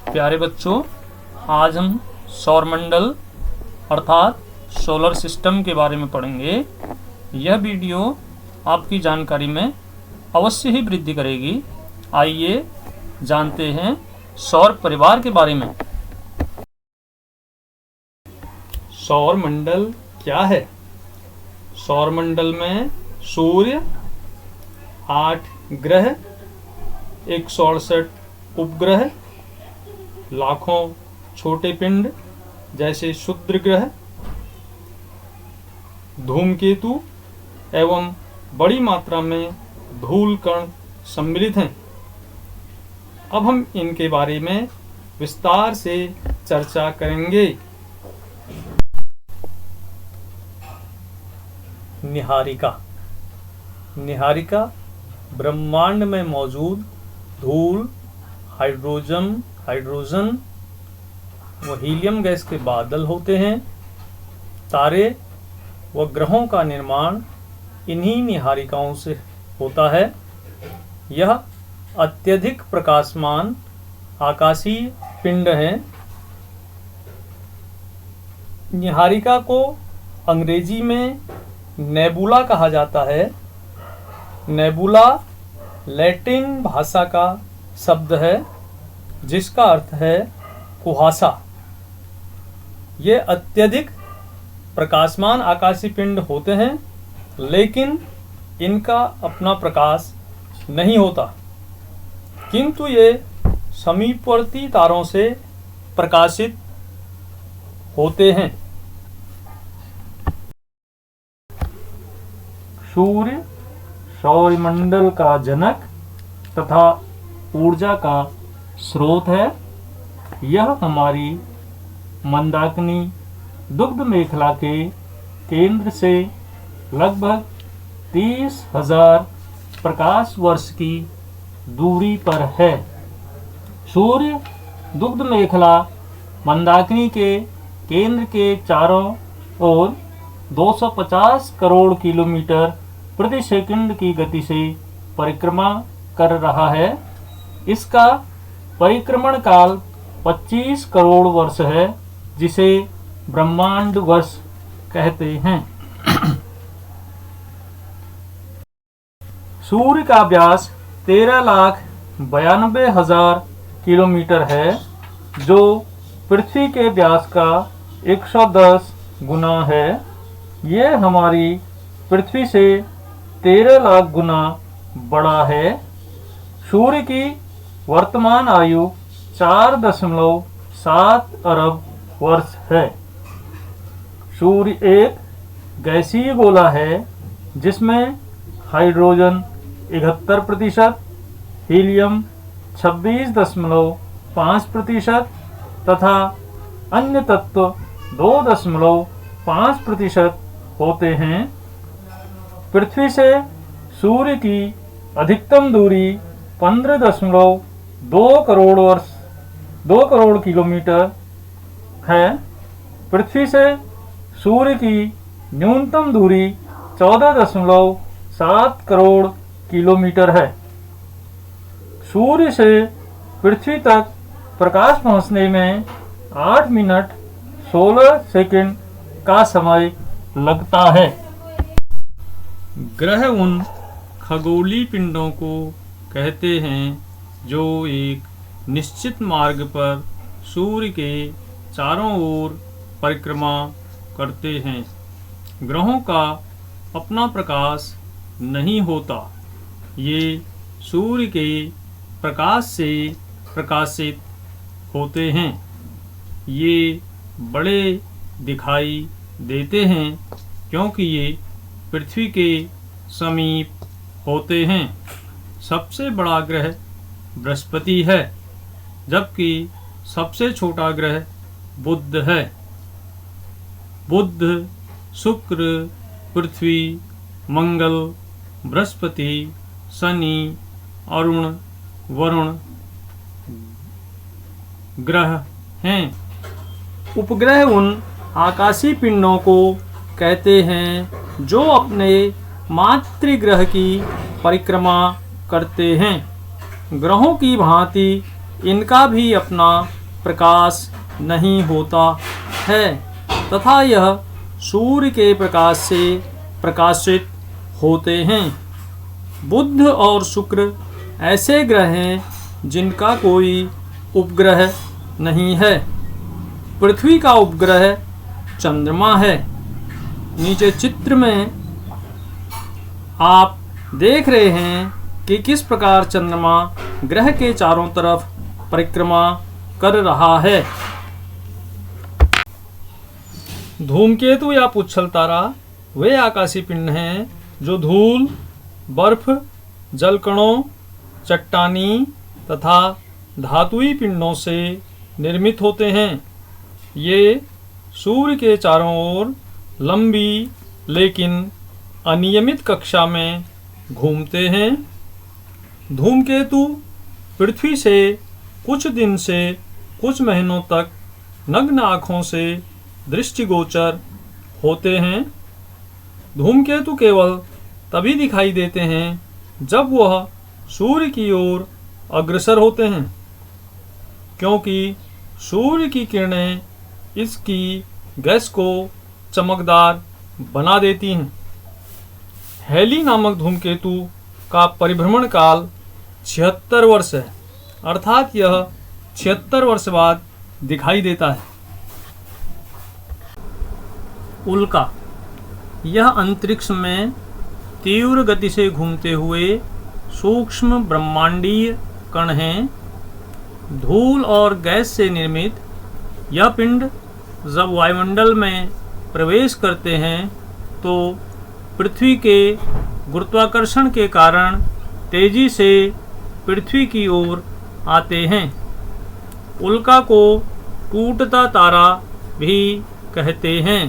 प्यारे बच्चों, आज हम सौरमंडल अर्थात सोलर सिस्टम के बारे में पढ़ेंगे। यह वीडियो आपकी जानकारी में अवश्य ही वृद्धि करेगी। आइए जानते हैं सौर परिवार के बारे में। सौरमंडल क्या है? सौरमंडल में सूर्य, 8 ग्रह, 168 उपग्रह, लाखों छोटे पिंड जैसे क्षुद्र ग्रह, धूमकेतु एवं बड़ी मात्रा में धूल कण सम्मिलित हैं। अब हम इनके बारे में विस्तार से चर्चा करेंगे। निहारिका। निहारिका ब्रह्मांड में मौजूद धूल, हाइड्रोजन व हीलियम गैस के बादल होते हैं। तारे व ग्रहों का निर्माण इन्हीं निहारिकाओं से होता है। यह अत्यधिक प्रकाशमान आकाशीय पिंड हैं। निहारिका को अंग्रेजी में नेबुला कहा जाता है। नेबुला लैटिन भाषा का शब्द है जिसका अर्थ है कुहासा। ये अत्यधिक प्रकाशमान आकाशीय पिंड होते हैं, लेकिन इनका अपना प्रकाश नहीं होता, किंतु ये समीपवर्ती तारों से प्रकाशित होते हैं। सूर्य सौरमंडल का जनक तथा ऊर्जा का स्रोत है। यह हमारी मंदाकिनी दुग्ध मेखला के केंद्र से लगभग 30,000 प्रकाश वर्ष की दूरी पर है। सूर्य दुग्ध मेखला मंदाकिनी के केंद्र के चारों ओर 250 करोड़ किलोमीटर प्रति सेकंड की गति से परिक्रमा कर रहा है। इसका परिक्रमण काल 25 करोड़ वर्ष है, जिसे ब्रह्मांड वर्ष कहते हैं। सूर्य का व्यास 13,92,000 किलोमीटर है, जो पृथ्वी के व्यास का 110 गुना है। यह हमारी पृथ्वी से 13 लाख गुना बड़ा है। सूर्य की वर्तमान आयु 4.7 अरब वर्ष है। सूर्य एक गैसीय गोला है जिसमें हाइड्रोजन 71%, हीलियम 26.5% तथा अन्य तत्व 2.5% होते हैं। पृथ्वी से सूर्य की अधिकतम दूरी 15.2 करोड़ किलोमीटर है। पृथ्वी से सूर्य की न्यूनतम दूरी 14.7 करोड़ किलोमीटर है। सूर्य से पृथ्वी तक प्रकाश पहुंचने में 8 मिनट 16 सेकंड का समय लगता है। ग्रह उन खगोलीय पिंडों को कहते हैं जो एक निश्चित मार्ग पर सूर्य के चारों ओर परिक्रमा करते हैं। ग्रहों का अपना प्रकाश नहीं होता। ये सूर्य के प्रकाश से प्रकाशित होते हैं। ये बड़े दिखाई देते हैं क्योंकि ये पृथ्वी के समीप होते हैं। सबसे बड़ा ग्रह बृहस्पति है, जबकि सबसे छोटा ग्रह बुध है। बुध, शुक्र, पृथ्वी, मंगल, बृहस्पति, शनि, अरुण, वरुण ग्रह हैं। उपग्रह उन आकाशीय पिंडों को कहते हैं जो अपने मातृग्रह की परिक्रमा करते हैं। ग्रहों की भांति इनका भी अपना प्रकाश नहीं होता है तथा यह सूर्य के प्रकाश से प्रकाशित होते हैं। बुध और शुक्र ऐसे ग्रह हैं जिनका कोई उपग्रह नहीं है। पृथ्वी का उपग्रह चंद्रमा है। नीचे चित्र में आप देख रहे हैं कि किस प्रकार चंद्रमा ग्रह के चारों तरफ परिक्रमा कर रहा है। धूमकेतु या पुच्छल तारा वे आकाशीय पिंड हैं जो धूल, बर्फ, जलकणों, चट्टानी तथा धातुई पिंडों से निर्मित होते हैं। ये सूर्य के चारों ओर लंबी लेकिन अनियमित कक्षा में घूमते हैं। धूमकेतु पृथ्वी से कुछ दिन से कुछ महीनों तक नग्न आँखों से दृष्टिगोचर होते हैं। धूमकेतु केवल तभी दिखाई देते हैं जब वह सूर्य की ओर अग्रसर होते हैं, क्योंकि सूर्य की किरणें इसकी गैस को चमकदार बना देती हैं। हेली नामक धूमकेतु का परिभ्रमण काल 76 वर्ष है, अर्थात यह 76 वर्ष बाद दिखाई देता है। उल्का यह अंतरिक्ष में तीव्र गति से घूमते हुए सूक्ष्म ब्रह्मांडीय कण हैं। धूल और गैस से निर्मित यह पिंड जब वायुमंडल में प्रवेश करते हैं तो पृथ्वी के गुरुत्वाकर्षण के कारण तेजी से पृथ्वी की ओर आते हैं। उल्का को टूटता तारा भी कहते हैं।